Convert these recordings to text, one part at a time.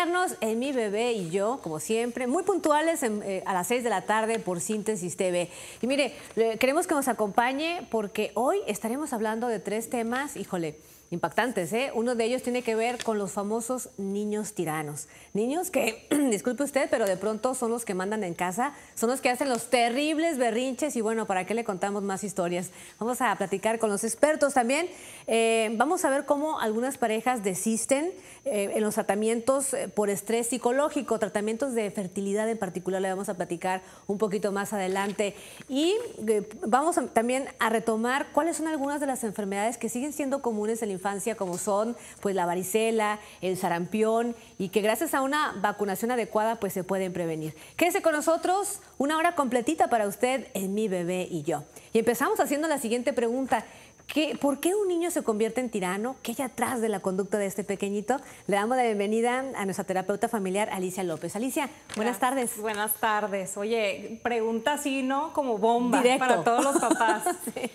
acompañarnos en Mi Bebé y Yo, como siempre, muy puntuales a las 6 de la tarde por Síntesis TV. Y mire, queremos que nos acompañe porque hoy estaremos hablando de 3 temas, híjole, impactantes, ¿eh? Uno de ellos tiene que ver con los famosos niños tiranos. Niños que, disculpe usted, pero de pronto son los que mandan en casa, son los que hacen los terribles berrinches y bueno, ¿para qué le contamos más historias? Vamos a platicar con los expertos también. Vamos a ver cómo algunas parejas desisten en los tratamientos por estrés psicológico, tratamientos de fertilidad en particular, le vamos a platicar un poquito más adelante. Y vamos también a retomar cuáles son algunas de las enfermedades que siguen siendo comunes en la infancia, como son pues la varicela, el sarampión, y que gracias a una vacunación adecuada pues se pueden prevenir. Quédese con nosotros, una hora completita para usted en Mi Bebé y Yo. Y empezamos haciendo la siguiente pregunta. ¿Por qué un niño se convierte en tirano? ¿Qué hay atrás de la conducta de este pequeñito? Le damos la bienvenida a nuestra terapeuta familiar, Alicia López. Alicia, buenas tardes. Buenas tardes. Oye, pregunta así, ¿no? Como bomba. Directo. Para todos los papás. Sí.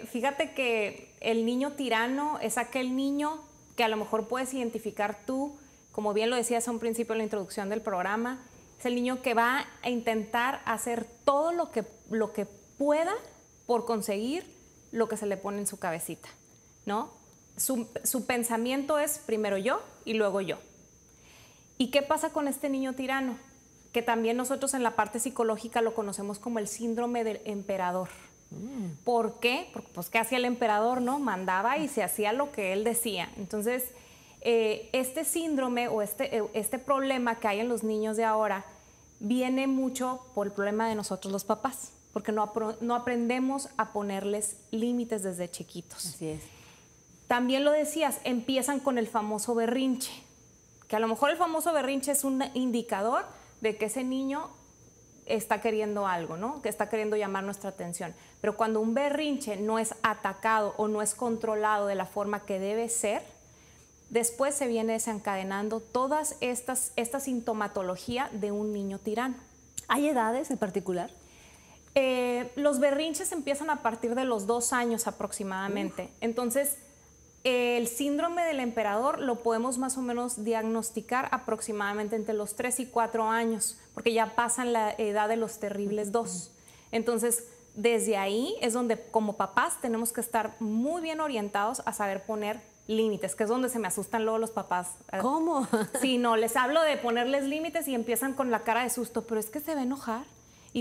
Fíjate que el niño tirano es aquel niño que a lo mejor puedes identificar tú, como bien lo decías a un principio en la introducción del programa, es el niño que va a intentar hacer todo lo que pueda por conseguir lo que se le pone en su cabecita, ¿no? Su pensamiento es primero yo y luego yo. ¿Y qué pasa con este niño tirano? Que también nosotros en la parte psicológica lo conocemos como el síndrome del emperador. ¿Por qué? Porque pues, ¿qué hacía el emperador, no? Mandaba y se hacía lo que él decía. Entonces, este síndrome o este problema que hay en los niños de ahora viene mucho por el problema de nosotros los papás, porque no aprendemos a ponerles límites desde chiquitos. Así es. También lo decías, empiezan con el famoso berrinche, que a lo mejor el famoso berrinche es un indicador de que ese niño está queriendo algo, ¿no? Que está queriendo llamar nuestra atención. Pero cuando un berrinche no es atacado o no es controlado de la forma que debe ser, después se viene desencadenando todas esta sintomatología de un niño tirano. ¿Hay edades en particular? Los berrinches empiezan a partir de los 2 años aproximadamente. Entonces, el síndrome del emperador lo podemos más o menos diagnosticar aproximadamente entre los 3 y 4 años, porque ya pasan la edad de los terribles 2. Entonces, desde ahí es donde como papás tenemos que estar muy bien orientados a saber poner límites, que es donde se me asustan luego los papás. ¿Cómo? Sí, no, les hablo de ponerles límites y empiezan con la cara de susto, pero es que se va a enojar,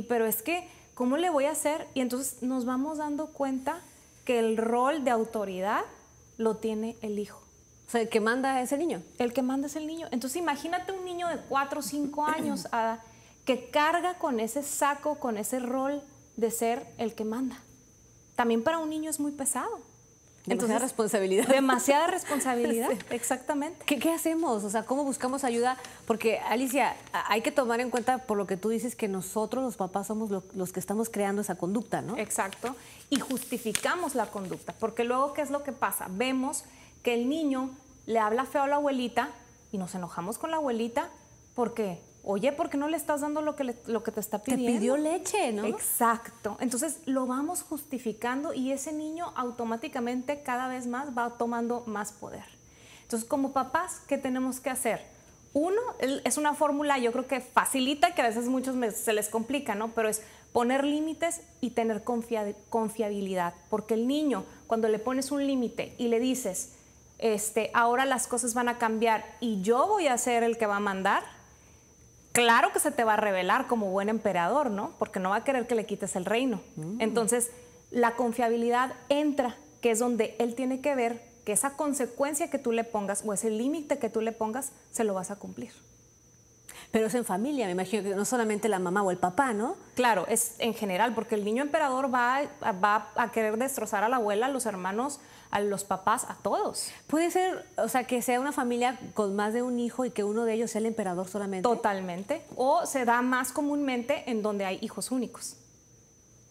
pero es que ¿cómo le voy a hacer? Y entonces nos vamos dando cuenta que el rol de autoridad lo tiene el hijo. O sea, ¿el que manda es el niño? El que manda es el niño. Entonces imagínate un niño de 4 o 5 años que carga con ese saco, con ese rol de ser el que manda. También para un niño es muy pesado. Demasiada responsabilidad. Demasiada responsabilidad, sí. Exactamente. ¿Qué hacemos? O sea, ¿cómo buscamos ayuda? Porque, Alicia, hay que tomar en cuenta, por lo que tú dices, que nosotros, los papás, somos los que estamos creando esa conducta, ¿no? Exacto. Y justificamos la conducta, porque luego, ¿qué es lo que pasa? Vemos que el niño le habla feo a la abuelita y nos enojamos con la abuelita porque, oye, ¿por qué no le estás dando lo que te está pidiendo? Te pidió leche, ¿no? Exacto. Entonces lo vamos justificando y ese niño automáticamente cada vez más va tomando más poder. Entonces, como papás, ¿qué tenemos que hacer? Uno, es una fórmula, yo creo que facilita, que a veces muchos se les complica, ¿no? Pero es poner límites y tener confiabilidad. Porque el niño, cuando le pones un límite y le dices, ahora las cosas van a cambiar y yo voy a ser el que va a mandar, claro que se te va a revelar como buen emperador, ¿no? Porque no va a querer que le quites el reino. Entonces, la confiabilidad entra, que es donde él tiene que ver que esa consecuencia que tú le pongas o ese límite que tú le pongas, se lo vas a cumplir. Pero es en familia, me imagino que no solamente la mamá o el papá, ¿no? Claro, es en general, porque el niño emperador va a querer destrozar a la abuela, a los hermanos, a los papás, a todos. Puede ser, o sea, que sea una familia con más de un hijo y que uno de ellos sea el emperador solamente. Totalmente. O se da más comúnmente en donde hay hijos únicos,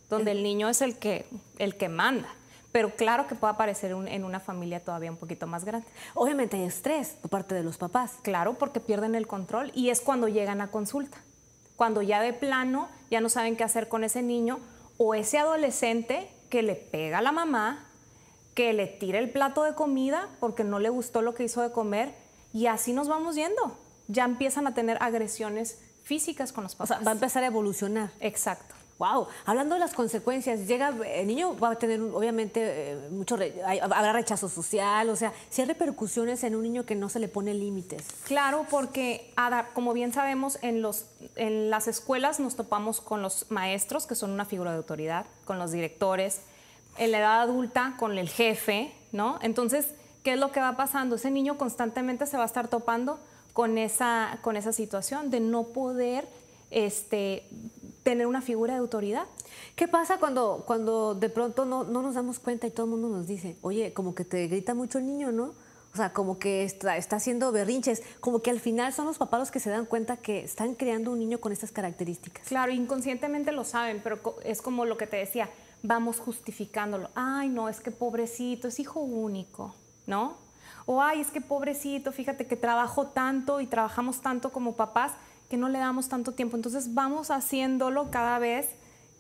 donde el niño es el que manda. Pero claro que puede aparecer en una familia todavía un poquito más grande. Obviamente hay estrés por parte de los papás. Claro, porque pierden el control y es cuando llegan a consulta. Cuando ya de plano ya no saben qué hacer con ese niño o ese adolescente que le pega a la mamá, que le tira el plato de comida porque no le gustó lo que hizo de comer y así nos vamos yendo. Ya empiezan a tener agresiones físicas con los O papás. sea, va a empezar a evolucionar. Exacto. Wow, hablando de las consecuencias, el niño va a tener obviamente habrá rechazo social, o sea, si hay repercusiones en un niño que no se le pone límites. Claro, porque Ada, como bien sabemos, en las escuelas nos topamos con los maestros, que son una figura de autoridad, con los directores, en la edad adulta con el jefe, ¿no? Entonces, ¿qué es lo que va pasando? Ese niño constantemente se va a estar topando con esa situación de no poder tener una figura de autoridad. ¿Qué pasa cuando de pronto no nos damos cuenta y todo el mundo nos dice, oye, como que te grita mucho el niño, ¿no? O sea, como que está haciendo berrinches, como que al final son los papás los que se dan cuenta que están creando un niño con estas características. Claro, inconscientemente lo saben, pero es como lo que te decía, vamos justificándolo. Ay, no, es que pobrecito, es hijo único, ¿no? O ay, es que pobrecito, fíjate que trabajo tanto y trabajamos tanto como papás que no le damos tanto tiempo. Entonces vamos haciéndolo cada vez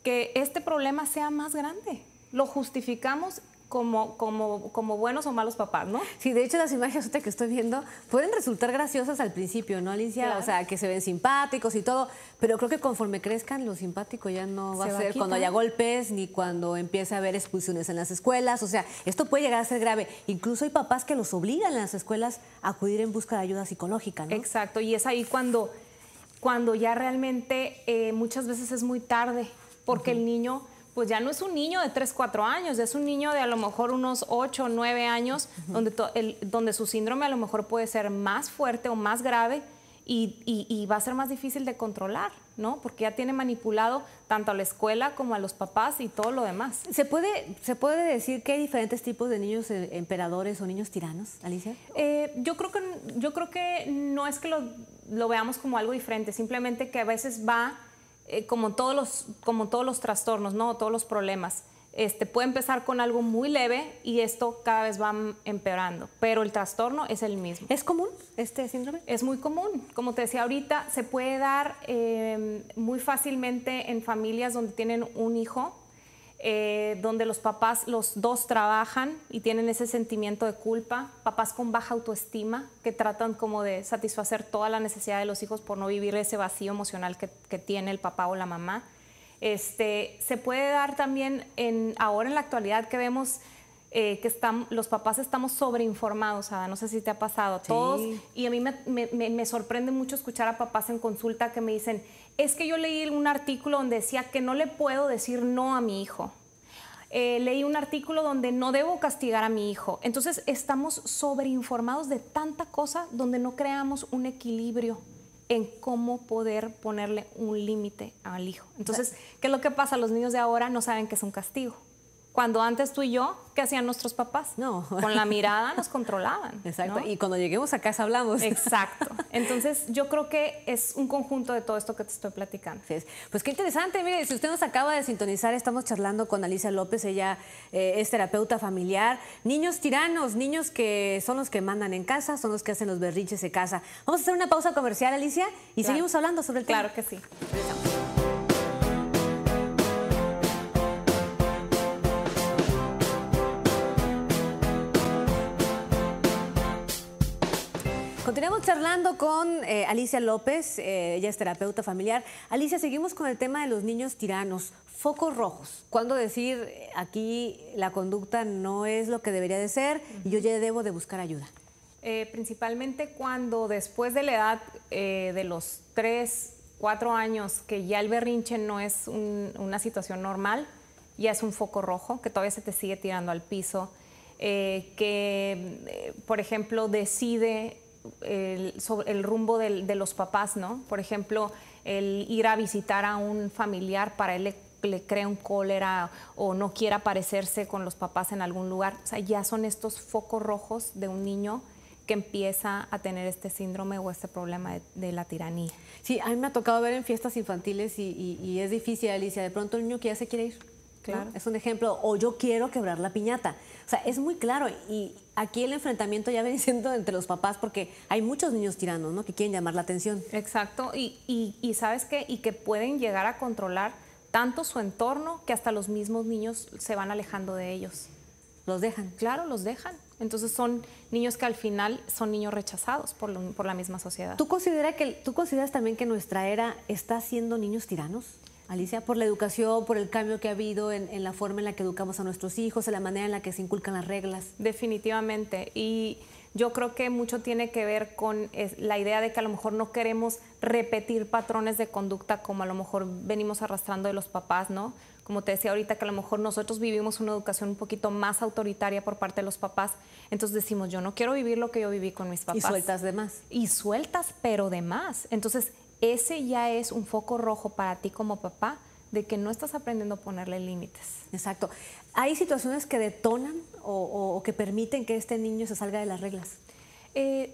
que este problema sea más grande. Lo justificamos como buenos o malos papás, ¿no? Sí, de hecho las imágenes que estoy viendo pueden resultar graciosas al principio, ¿no, Alicia? Claro. O sea, que se ven simpáticos y todo, pero creo que conforme crezcan lo simpático ya no va a ser cuando haya golpes ni cuando empiece a haber expulsiones en las escuelas. O sea, esto puede llegar a ser grave. Incluso hay papás que los obligan en las escuelas a acudir en busca de ayuda psicológica, ¿no? Exacto, y es ahí cuando ya realmente muchas veces es muy tarde, porque el niño pues ya no es un niño de 3, 4 años, es un niño de a lo mejor unos 8 o 9 años, donde su síndrome a lo mejor puede ser más fuerte o más grave y va a ser más difícil de controlar, ¿no? Porque ya tiene manipulado tanto a la escuela como a los papás y todo lo demás. ¿Se puede decir que hay diferentes tipos de niños emperadores o niños tiranos, Alicia? Yo creo que no es que lo veamos como algo diferente, simplemente que a veces va como todos los trastornos, ¿no? Todos los problemas. Puede empezar con algo muy leve y esto cada vez va empeorando, pero el trastorno es el mismo. ¿Es común este síndrome? Es muy común. Como te decía ahorita, se puede dar muy fácilmente en familias donde tienen un hijo, donde los papás, los dos trabajan y tienen ese sentimiento de culpa, papás con baja autoestima que tratan como de satisfacer toda la necesidad de los hijos por no vivir ese vacío emocional que tiene el papá o la mamá. Se puede dar también ahora en la actualidad que vemos que los papás estamos sobreinformados, Ada, no sé si te ha pasado a todos, sí. Y a mí me sorprende mucho escuchar a papás en consulta que me dicen, es que yo leí un artículo donde decía que no le puedo decir no a mi hijo. Leí un artículo donde no debo castigar a mi hijo. Entonces estamos sobreinformados de tanta cosa donde no creamos un equilibrio en cómo poder ponerle un límite al hijo. Entonces, ¿qué es lo que pasa? Los niños de ahora no saben que es un castigo. Cuando antes tú y yo, ¿qué hacían nuestros papás? No. Con la mirada nos controlaban. Exacto, ¿no? y cuando lleguemos a casa hablamos. Exacto. Entonces, yo creo que es un conjunto de todo esto que te estoy platicando. Pues qué interesante, mire, si usted nos acaba de sintonizar, estamos charlando con Alicia López, ella es terapeuta familiar. Niños tiranos, niños que son los que mandan en casa, son los que hacen los berrinches de casa. Vamos a hacer una pausa comercial, Alicia, y Claro. seguimos hablando sobre el tema. Claro que sí. Continuamos charlando con Alicia López, ella es terapeuta familiar. Alicia, seguimos con el tema de los niños tiranos, focos rojos. ¿Cuándo decir aquí la conducta no es lo que debería de ser y yo ya debo de buscar ayuda? Principalmente cuando después de la edad de los 3, 4 años, que ya el berrinche no es una situación normal, ya es un foco rojo, que todavía se te sigue tirando al piso, por ejemplo, decide sobre el rumbo de los papás, ¿no? Por ejemplo, el ir a visitar a un familiar para él le crea un cólera o no quiera aparecerse con los papás en algún lugar. O sea, ya son estos focos rojos de un niño que empieza a tener este síndrome o este problema de la tiranía. Sí, a mí me ha tocado ver en fiestas infantiles y es difícil, Alicia, de pronto el niño que ya se quiere ir. Claro. ¿No? Es un ejemplo, o yo quiero quebrar la piñata. O sea, es muy claro y aquí el enfrentamiento ya viene siendo entre los papás porque hay muchos niños tiranos, ¿no? Que quieren llamar la atención. Exacto, y ¿sabes qué? Y que pueden llegar a controlar tanto su entorno que hasta los mismos niños se van alejando de ellos. Los dejan. Claro, los dejan. Entonces son niños que al final son niños rechazados por la misma sociedad. ¿Tú consideras también que nuestra era está haciendo niños tiranos, Alicia, por la educación, por el cambio que ha habido en la forma en la que educamos a nuestros hijos, en la manera en la que se inculcan las reglas? Definitivamente. Y yo creo que mucho tiene que ver con la idea de que a lo mejor no queremos repetir patrones de conducta como a lo mejor venimos arrastrando de los papás, ¿no? Como te decía ahorita, que a lo mejor nosotros vivimos una educación un poquito más autoritaria por parte de los papás, entonces decimos, yo no quiero vivir lo que yo viví con mis papás. Y sueltas de más. Y sueltas, pero de más. Entonces, ese ya es un foco rojo para ti como papá de que no estás aprendiendo a ponerle límites. Exacto. ¿Hay situaciones que detonan o que permiten que este niño se salga de las reglas?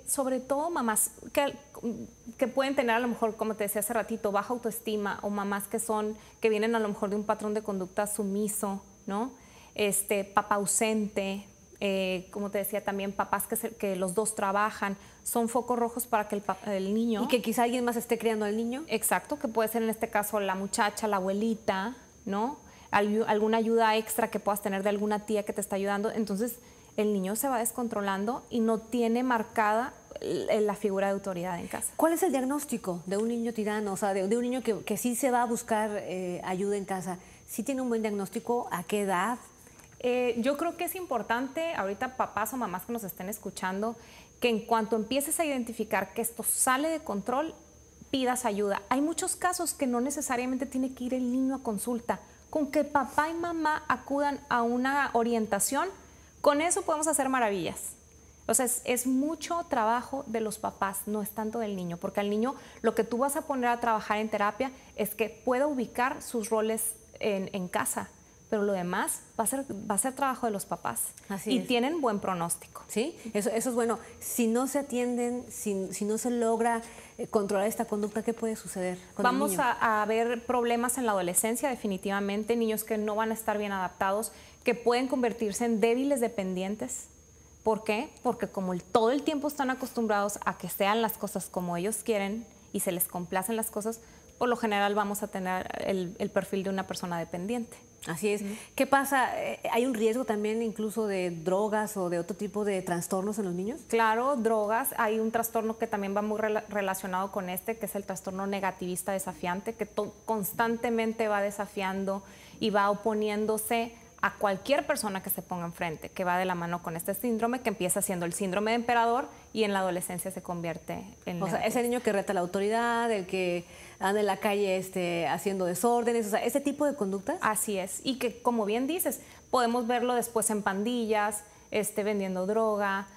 Sobre todo mamás que pueden tener a lo mejor, como te decía hace ratito, baja autoestima, o mamás que vienen a lo mejor de un patrón de conducta sumiso, ¿no? Papá ausente, como te decía también, papás que los dos trabajan, son focos rojos para que el niño... Y que quizá alguien más esté criando al niño. Exacto, que puede ser en este caso la muchacha, la abuelita, ¿no? Alguna ayuda extra que puedas tener de alguna tía que te está ayudando. Entonces, el niño se va descontrolando y no tiene marcada la figura de autoridad en casa. ¿Cuál es el diagnóstico de un niño tirano? O sea, de un niño que sí se va a buscar ayuda en casa. ¿Sí tiene un buen diagnóstico? ¿A qué edad? Yo creo que es importante, ahorita papás o mamás que nos estén escuchando, que en cuanto empieces a identificar que esto sale de control, pidas ayuda. Hay muchos casos que no necesariamente tiene que ir el niño a consulta. Con que papá y mamá acudan a una orientación, con eso podemos hacer maravillas. O sea, es mucho trabajo de los papás, no es tanto del niño, porque al niño lo que tú vas a poner a trabajar en terapia es que pueda ubicar sus roles en casa, pero lo demás va a ser trabajo de los papás. Así es. Tienen buen pronóstico. Sí, eso es bueno. Si no se atienden, si no se logra controlar esta conducta, ¿qué puede suceder con el niño? Vamos a ver problemas en la adolescencia, definitivamente, niños que no van a estar bien adaptados, que pueden convertirse en débiles dependientes. ¿Por qué? Porque como todo el tiempo están acostumbrados a que sean las cosas como ellos quieren y se les complacen las cosas, por lo general vamos a tener el perfil de una persona dependiente. Así es. ¿Qué pasa? ¿Hay un riesgo también incluso de drogas o de otro tipo de trastornos en los niños? Claro, drogas. Hay un trastorno que también va muy relacionado con que es el trastorno negativista desafiante, que constantemente va desafiando y va oponiéndose a cualquier persona que se ponga enfrente, que va de la mano con este síndrome, que empieza siendo el síndrome de emperador y en la adolescencia se convierte en... O sea, ese niño que reta la autoridad, el que anda en la calle haciendo desórdenes, o sea, ese tipo de conductas. Así es, y que como bien dices, podemos verlo después en pandillas, vendiendo droga,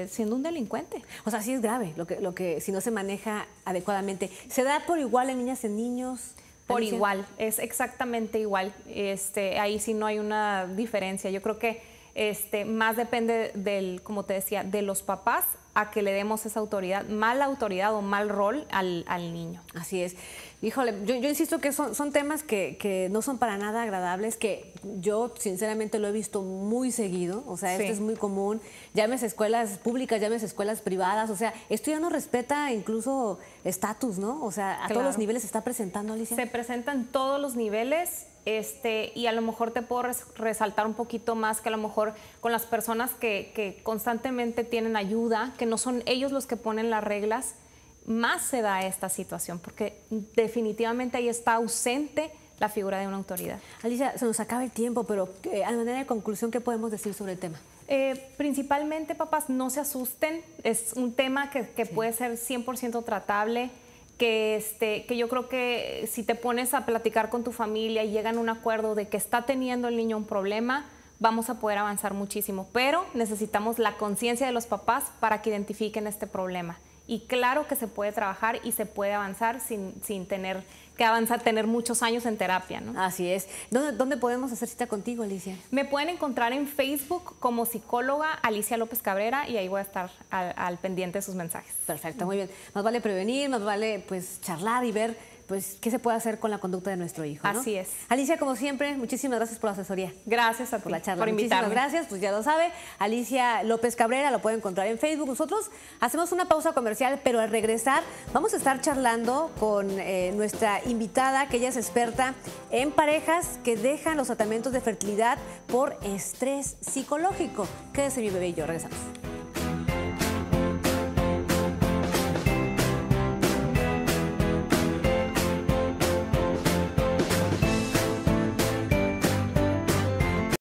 siendo un delincuente. O sea, sí es grave lo que si no se maneja adecuadamente. ¿Se da por igual en niñas y en niños? Por Alicia. igual, es exactamente igual. Ahí sí no hay una diferencia. Yo creo que más depende como te decía, de los papás a que le demos esa mala autoridad o mal rol al niño. Así es. Híjole, yo insisto que son temas que no son para nada agradables, que yo sinceramente lo he visto muy seguido, o sea, Sí. esto es muy común, llámese escuelas públicas, llámese escuelas privadas, o sea, esto ya no respeta incluso estatus, ¿no? O sea, a todos los niveles se está presentando, Alicia. Se presenta en todos los niveles, y a lo mejor te puedo resaltar un poquito más que a lo mejor con las personas que constantemente tienen ayuda, que no son ellos los que ponen las reglas, más se da esta situación, porque definitivamente ahí está ausente la figura de una autoridad. Alicia, se nos acaba el tiempo, pero a manera de conclusión, ¿qué podemos decir sobre el tema? Principalmente, papás, no se asusten, es un tema que sí. Puede ser 100% tratable, que yo creo que si te pones a platicar con tu familia y llegan a un acuerdo de que está teniendo el niño un problema, vamos a poder avanzar muchísimo, pero necesitamos la conciencia de los papás para que identifiquen este problema. Y claro que se puede trabajar y se puede avanzar sin tener que tener muchos años en terapia, ¿no? Así es. ¿Dónde podemos hacer cita contigo, Alicia? Me pueden encontrar en Facebook como psicóloga Alicia López Cabrera y ahí voy a estar al pendiente de sus mensajes. Perfecto, muy bien. Más vale prevenir, más vale pues charlar y ver pues, qué se puede hacer con la conducta de nuestro hijo, ¿no? Así es. Alicia, como siempre, muchísimas gracias por la asesoría. Gracias a ti Por la charla. por invitarme. Muchísimas gracias, pues ya lo sabe, Alicia López Cabrera, lo puede encontrar en Facebook. Nosotros hacemos una pausa comercial, pero al regresar vamos a estar charlando con nuestra invitada, que ella es experta en parejas que dejan los tratamientos de fertilidad por estrés psicológico. Quédese, mi bebé y yo, regresamos.